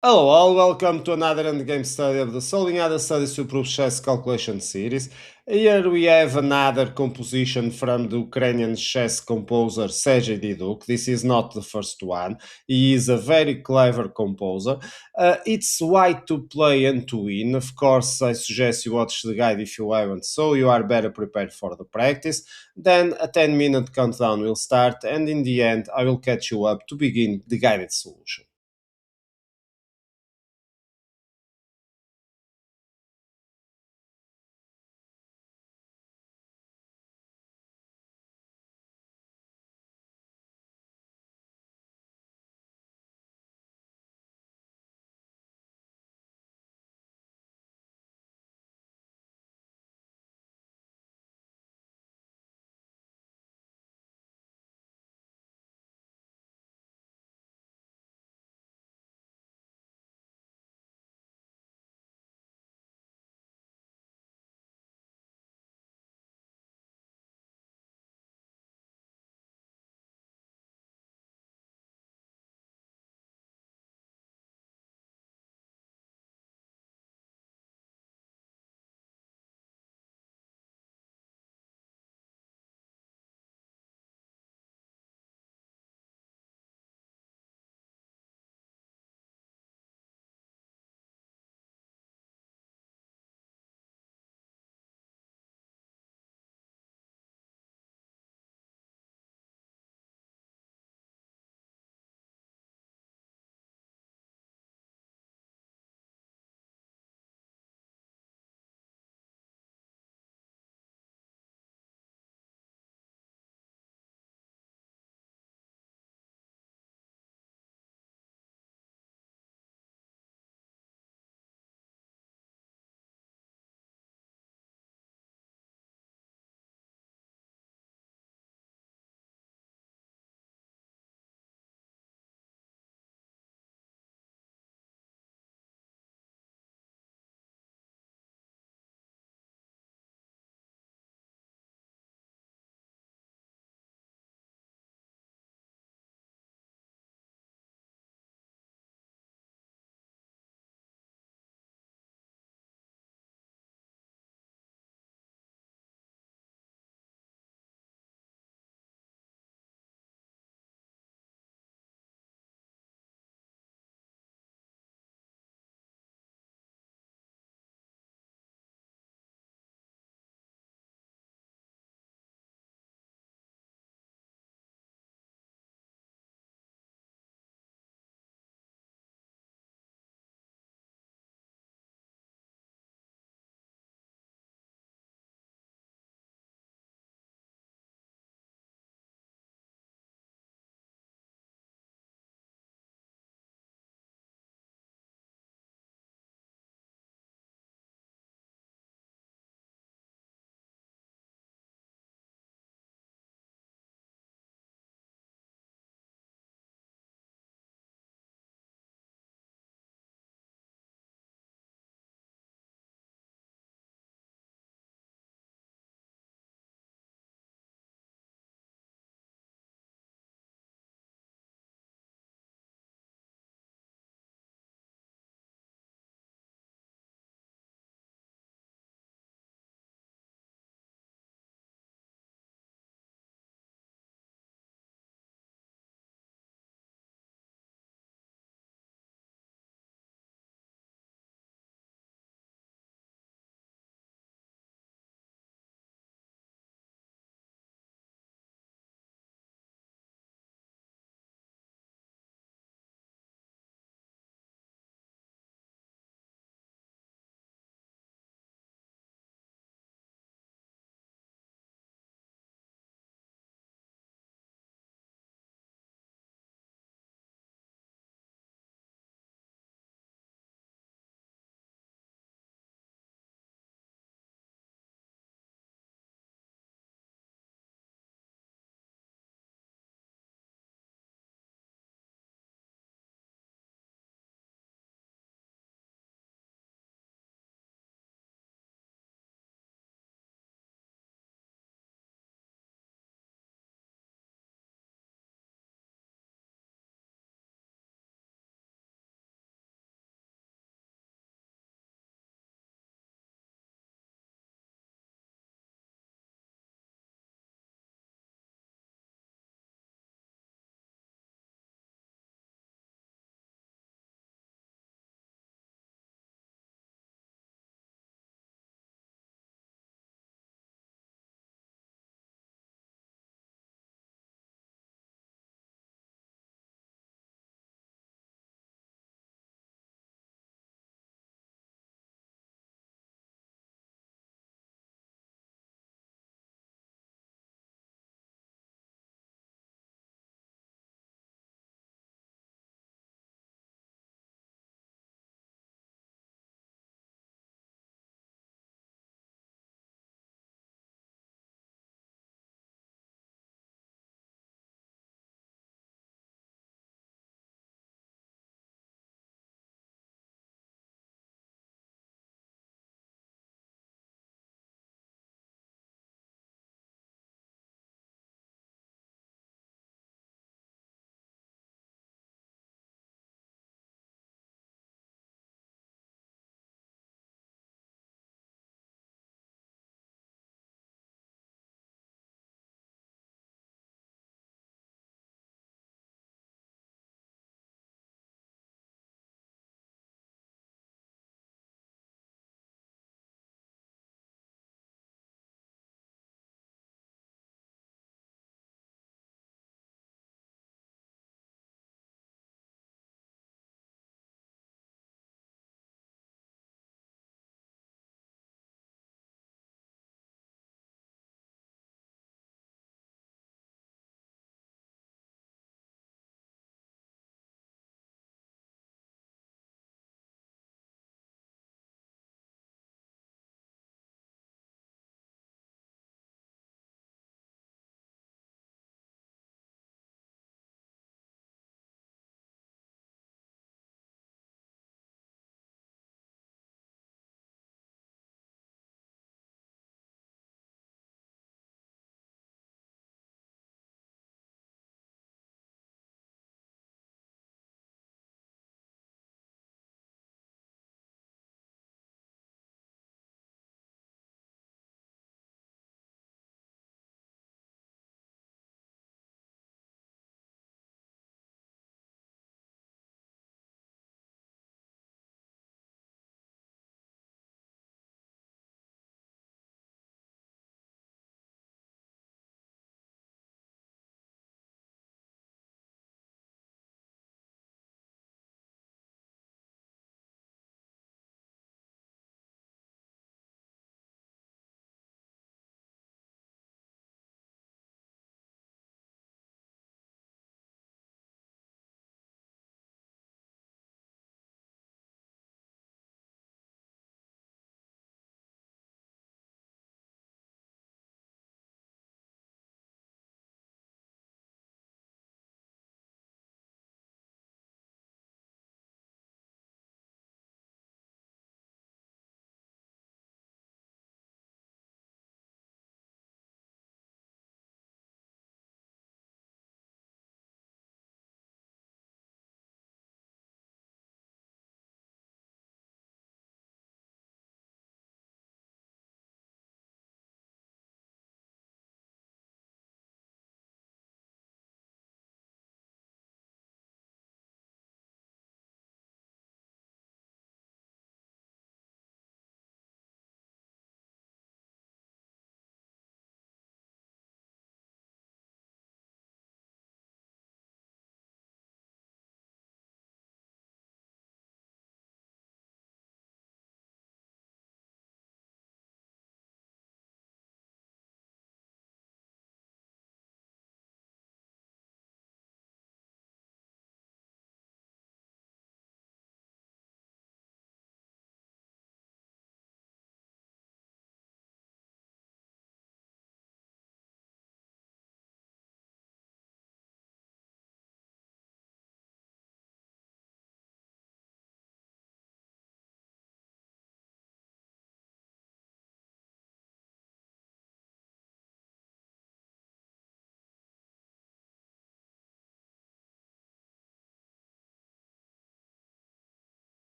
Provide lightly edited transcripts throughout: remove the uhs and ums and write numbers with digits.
Hello all, welcome to another endgame study of the Solving Other Studies to Prove Chess Calculation series. Here we have another composition from the Ukrainian chess composer Sergiy Didukh. This is not the first one. He is a very clever composer. It's white to play and to win. Of course, I suggest you watch the guide if you haven't, so you are better prepared for the practice. Then a 10-minute countdown will start, and in the end, I will catch you up to begin the guided solution.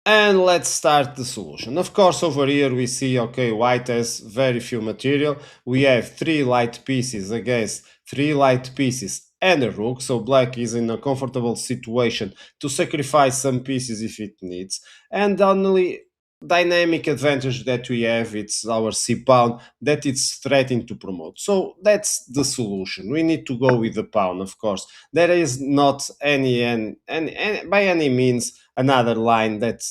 And let's start the solution. Of course, over here we see, okay, white has very few material. We have three light pieces against three light pieces and a rook. So black is in a comfortable situation to sacrifice some pieces if it needs. And only dynamic advantage that we have, it's our c pawn that it's threatening to promote. So that's the solution. We need to go with the pawn, of course. There is not any by any means another line that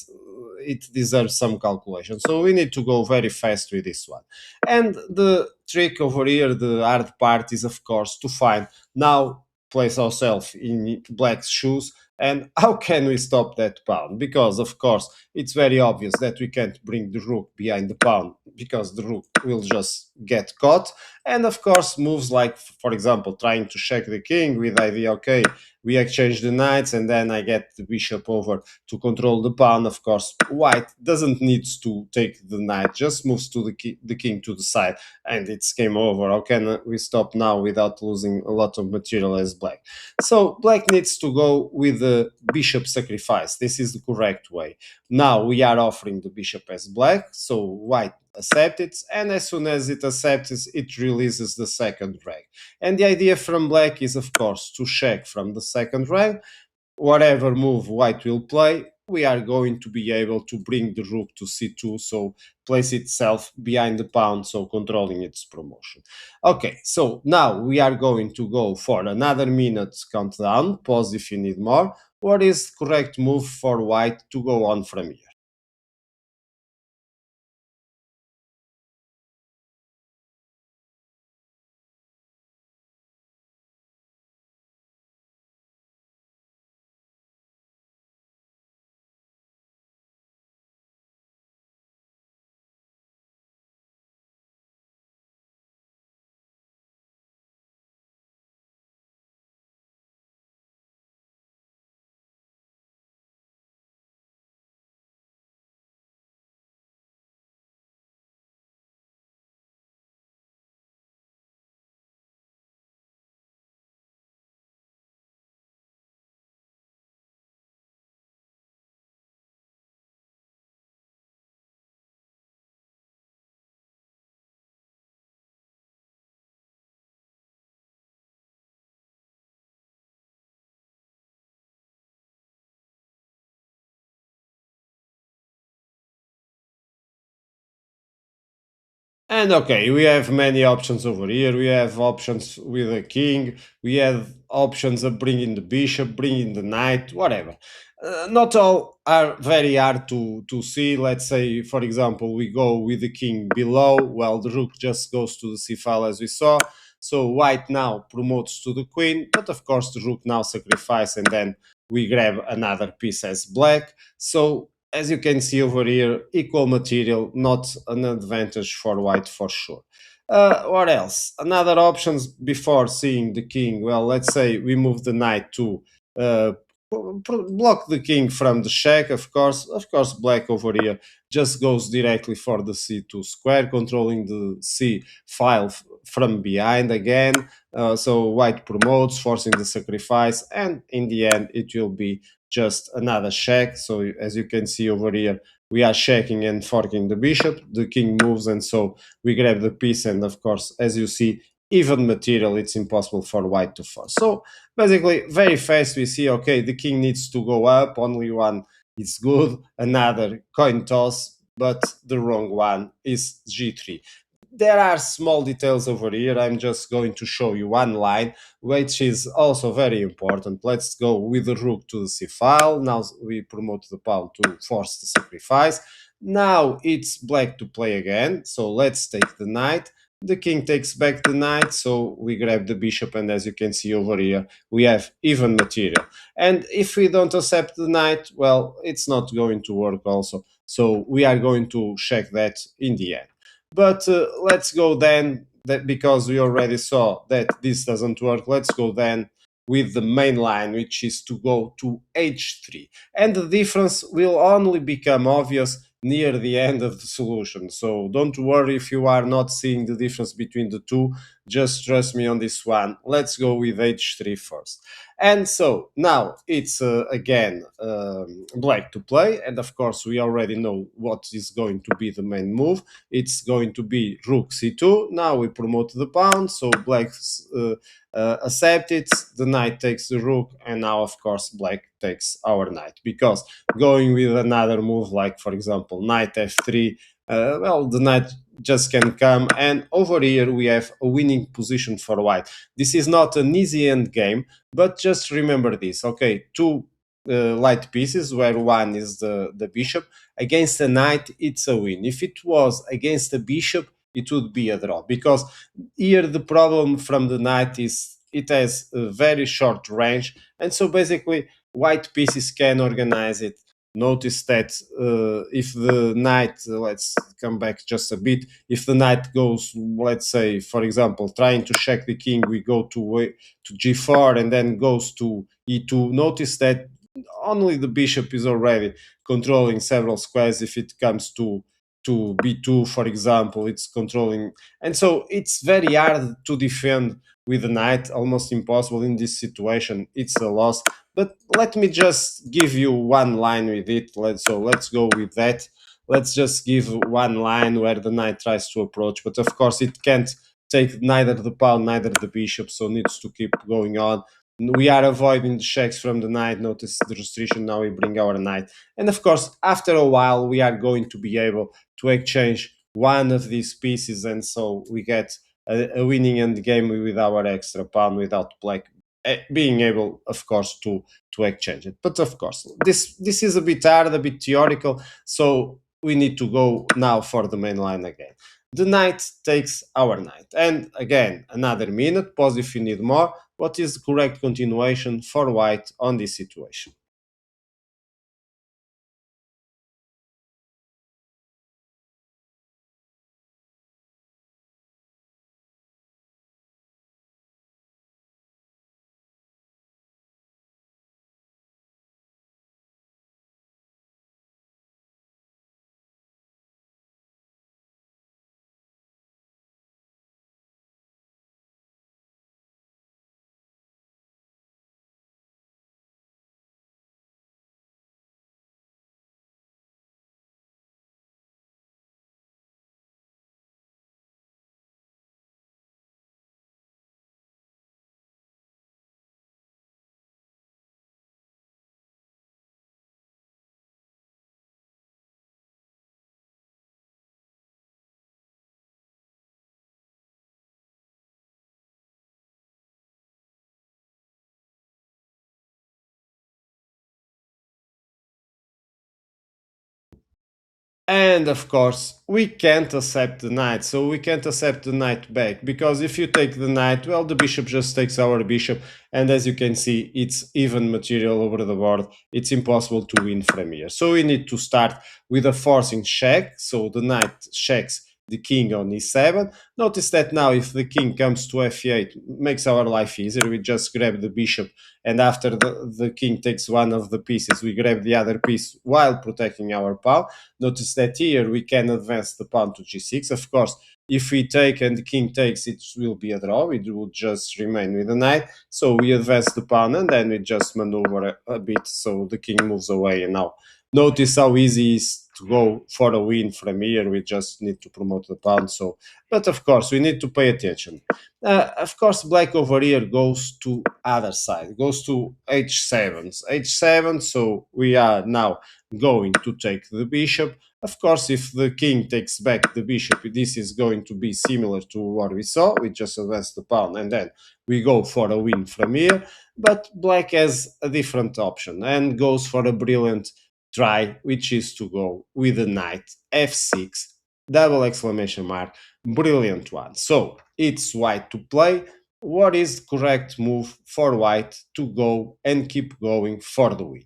it deserves some calculation. So we need to go very fast with this one. And the trick over here, the hard part is, of course, to find now place ourselves in black's shoes and how can we stop that pawn? Because, of course, it's very obvious that we can't bring the rook behind the pawn because the rook will just get caught. And, of course, moves like, for example, trying to check the king with idea, okay, we exchange the knights and then I get the bishop over to control the pawn. Of course, white doesn't need to take the knight, just moves to the king to the side and it's game over. How can we stop now without losing a lot of material as black? So black needs to go with the bishop sacrifice. This is the correct way. Now we are offering the bishop as black, so white accepts it, and as soon as it accepts it releases the second rank. And the idea from black is, of course, to check from the second rank. Whatever move white will play, we are going to be able to bring the rook to c2, so place itself behind the pawn, so controlling its promotion. Okay, so now we are going to go for another minute countdown. Pause if you need more. What is the correct move for white to go on from here? And okay, we have many options over here. We have options with the king. We have options of bringing the bishop, bringing the knight, whatever. Not all are very hard to see. Let's say, for example, we go with the king below. Well, the rook just goes to the c file as we saw. So white now promotes to the queen, but of course the rook now sacrifices, and then we grab another piece as black. So as you can see over here, equal material, not an advantage for white for sure. What else? Another options before seeing the king. Well, let's say we move the knight to uh, block the king from the check. Of course, black over here just goes directly for the c2 square, controlling the c file from behind again. So white promotes, forcing the sacrifice, and in the end, it will be just another check. So as you can see over here, we are checking and forking the bishop. The king moves, and so we grab the piece. And of course, as you see, even material, it's impossible for white to force. So basically, very fast we see, okay, the king needs to go up. Only one is good. Another coin toss, but the wrong one is g3. There are small details over here. I'm just going to show you one line, which is also very important. Let's go with the rook to the c file. Now we promote the pawn to force the sacrifice. Now it's black to play again. So let's take the knight. The king takes back the knight, so we grab the bishop, and as you can see over here, we have even material. And if we don't accept the knight, well, it's not going to work also. So we are going to check that in the end. But let's go then, that because we already saw that this doesn't work, let's go then with the main line, which is to go to h3. And the difference will only become obvious near the end of the solution. So don't worry if you are not seeing the difference between the two. Just trust me on this one. Let's go with h3 first. And so now it's again black to play, and of course we already know what is going to be the main move. It's going to be rook c2. Now we promote the pawn, so black accept it. The knight takes the rook, and now of course black takes our knight, because going with another move like, for example, knight f3, well, the knight just can come, and over here we have a winning position for white. This is not an easy end game, but just remember this, okay? Two light pieces, where one is the bishop against a knight, it's a win. If it was against a bishop, it would be a draw, because here the problem from the knight is it has a very short range, and so basically white pieces can organize it. Notice that if the knight, let's come back just a bit, if the knight goes, let's say, for example, trying to check the king, we go to g4 and then goes to e2. Notice that only the bishop is already controlling several squares. If it comes to b2, for example, it's controlling, and so it's very hard to defend with the knight, almost impossible in this situation. It's a loss. But let me just give you one line with it. Let's go with that. Let's just give one line where the knight tries to approach, but of course it can't take neither the pawn, neither the bishop, so needs to keep going on. We are avoiding the checks from the knight. Notice the restriction. Now we bring our knight, and of course after a while we are going to be able to exchange one of these pieces, and so we get a winning end game with our extra pawn, without black being able, of course, to exchange it. But of course, this is a bit hard, a bit theoretical, so we need to go now for the main line again. The knight takes our knight, and again another minute. Pause if you need more. What is the correct continuation for white on this situation? And of course, we can't accept the knight, so we can't accept the knight back, because if you take the knight, well, the bishop just takes our bishop, and as you can see, it's even material over the board. It's impossible to win from here. So we need to start with a forcing check, so the knight checks the king on e7. Notice that now if the king comes to f8, makes our life easier. We just grab the bishop, and after the king takes one of the pieces, we grab the other piece while protecting our pawn. Notice that here we can advance the pawn to g6. Of course, if we take and the king takes, it will be a draw. It will just remain with the knight. So we advance the pawn, and then we just maneuver a bit so the king moves away. And now notice how easy it is to go for a win from here. We just need to promote the pawn. So, but of course, we need to pay attention. Of course, black over here goes to other side, goes to h7. H7, so we are now going to take the bishop. Of course, if the king takes back the bishop, this is going to be similar to what we saw. We just advance the pawn, and then we go for a win from here. But black has a different option and goes for a brilliant try, which is to go with the knight f6, double exclamation mark, brilliant one. So it's white to play. What is the correct move for white to go and keep going for the win?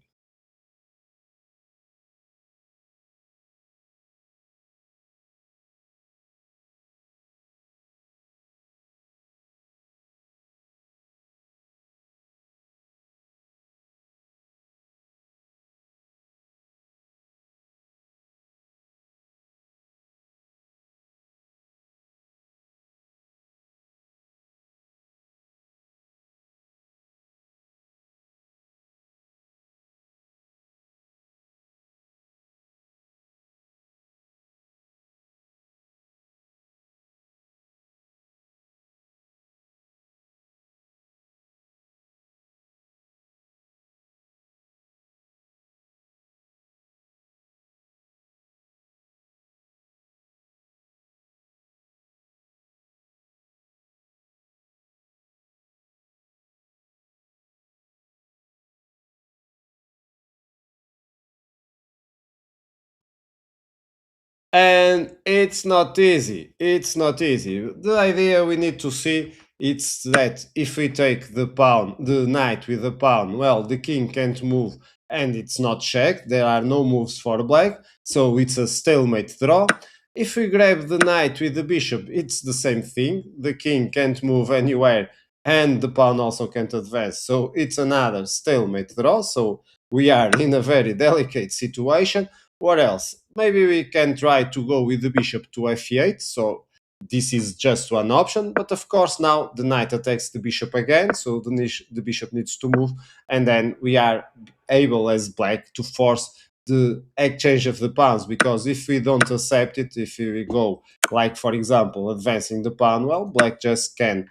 And it's not easy. It's not easy. The idea we need to see it's that if we take the pawn, the knight with the pawn, well, the king can't move and it's not checked. There are no moves for black, so it's a stalemate draw. If we grab the knight with the bishop, it's the same thing. The king can't move anywhere and the pawn also can't advance. So it's another stalemate draw. So we are in a very delicate situation. What else? Maybe we can try to go with the bishop to f8. So this is just one option. But of course, now the knight attacks the bishop again. So the bishop needs to move. And then we are able as black to force the exchange of the pawns. Because if we don't accept it, if we go, like, for example, advancing the pawn, well, black just can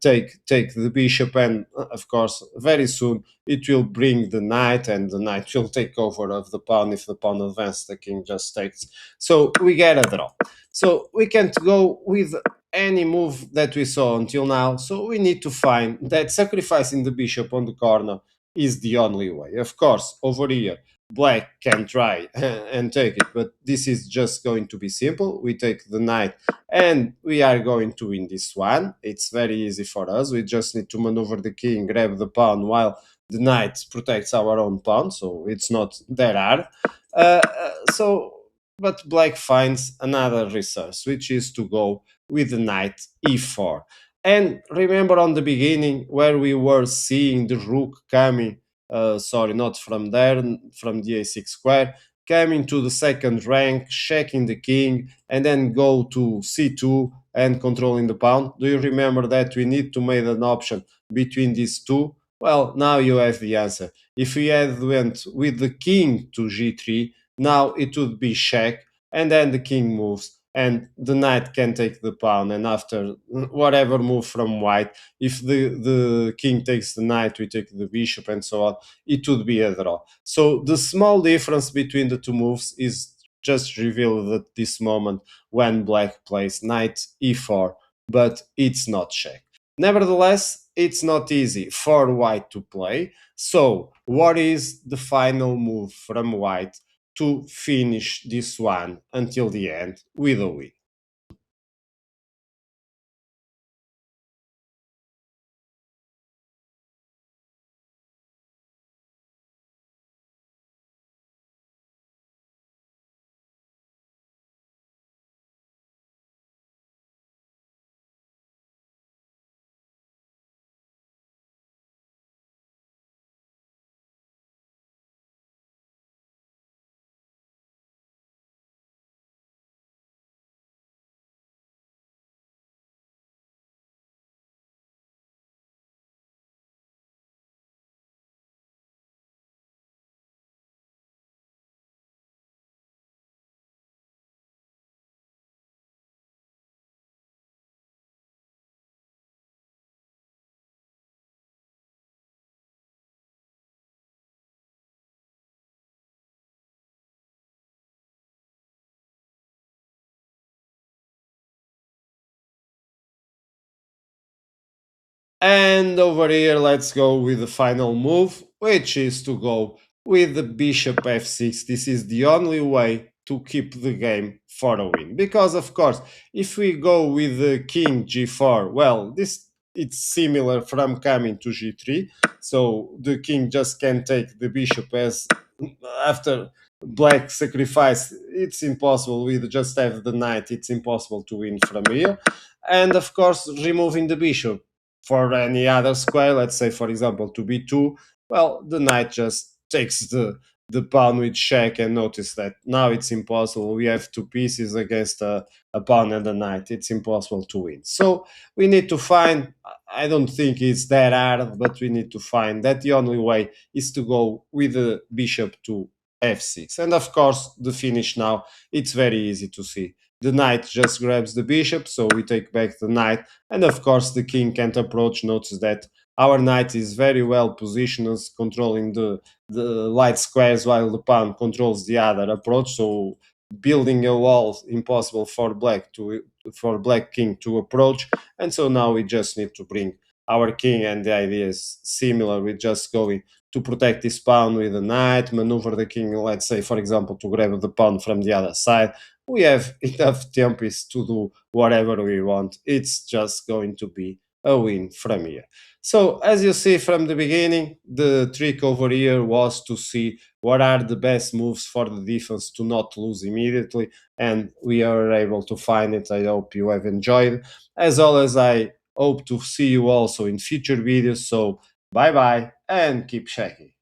take the bishop, and of course very soon it will bring the knight, and the knight will take over of the pawn. If the pawn advances, the king just takes. So we get a draw. So we can't go with any move that we saw until now. So we need to find that sacrificing the bishop on the corner is the only way. Of course, over here, black can try and take it, but this is just going to be simple. We take the knight and we are going to win this one. It's very easy for us. We just need to maneuver the king, grab the pawn while the knight protects our own pawn, so it's not that hard. But black finds another resource, which is to go with the knight e4. And remember on the beginning where we were seeing the rook coming, sorry, not from there, from the a6 square, coming to the second rank, checking the king, and then go to c2 and controlling the pawn. Do you remember that we need to make an option between these two? Well, now you have the answer. If we had went with the king to g3, now it would be check, and then the king moves, and the knight can take the pawn, and after whatever move from white, if the king takes the knight, we take the bishop, and so on, it would be a draw. So the small difference between the two moves is just revealed at this moment when black plays knight e4, but it's not check. Nevertheless, it's not easy for white to play. So, what is the final move from white to finish this one until the end with a win? And over here, let's go with the final move, which is to go with the bishop f6. This is the only way to keep the game for a win. Because, of course, if we go with the king g4, well, this it's similar from coming to g3. So the king just can take the bishop as after black sacrifice. It's impossible. We just have the knight. It's impossible to win from here. And, of course, removing the bishop for any other square, let's say for example to b2, well, the knight just takes the pawn with check, and notice that now it's impossible. We have two pieces against a pawn and a knight. It's impossible to win. So we need to find, I don't think it's that hard, but we need to find that the only way is to go with the bishop to f6. And of course, the finish now, it's very easy to see. The knight just grabs the bishop, so we take back the knight, and of course the king can't approach. Notice that our knight is very well positioned as controlling the light squares while the pawn controls the other approach. So building a wall impossible for black king to approach. And so now we just need to bring our king, and the idea is similar. We're just going to protect this pawn with the knight, maneuver the king, let's say for example, to grab the pawn from the other side. we have enough tempos to do whatever we want. It's just going to be a win from here. So, as you see from the beginning, the trick over here was to see what are the best moves for the defense to not lose immediately, and we are able to find it. I hope you have enjoyed. As always, I hope to see you also in future videos. So, bye bye and keep checking.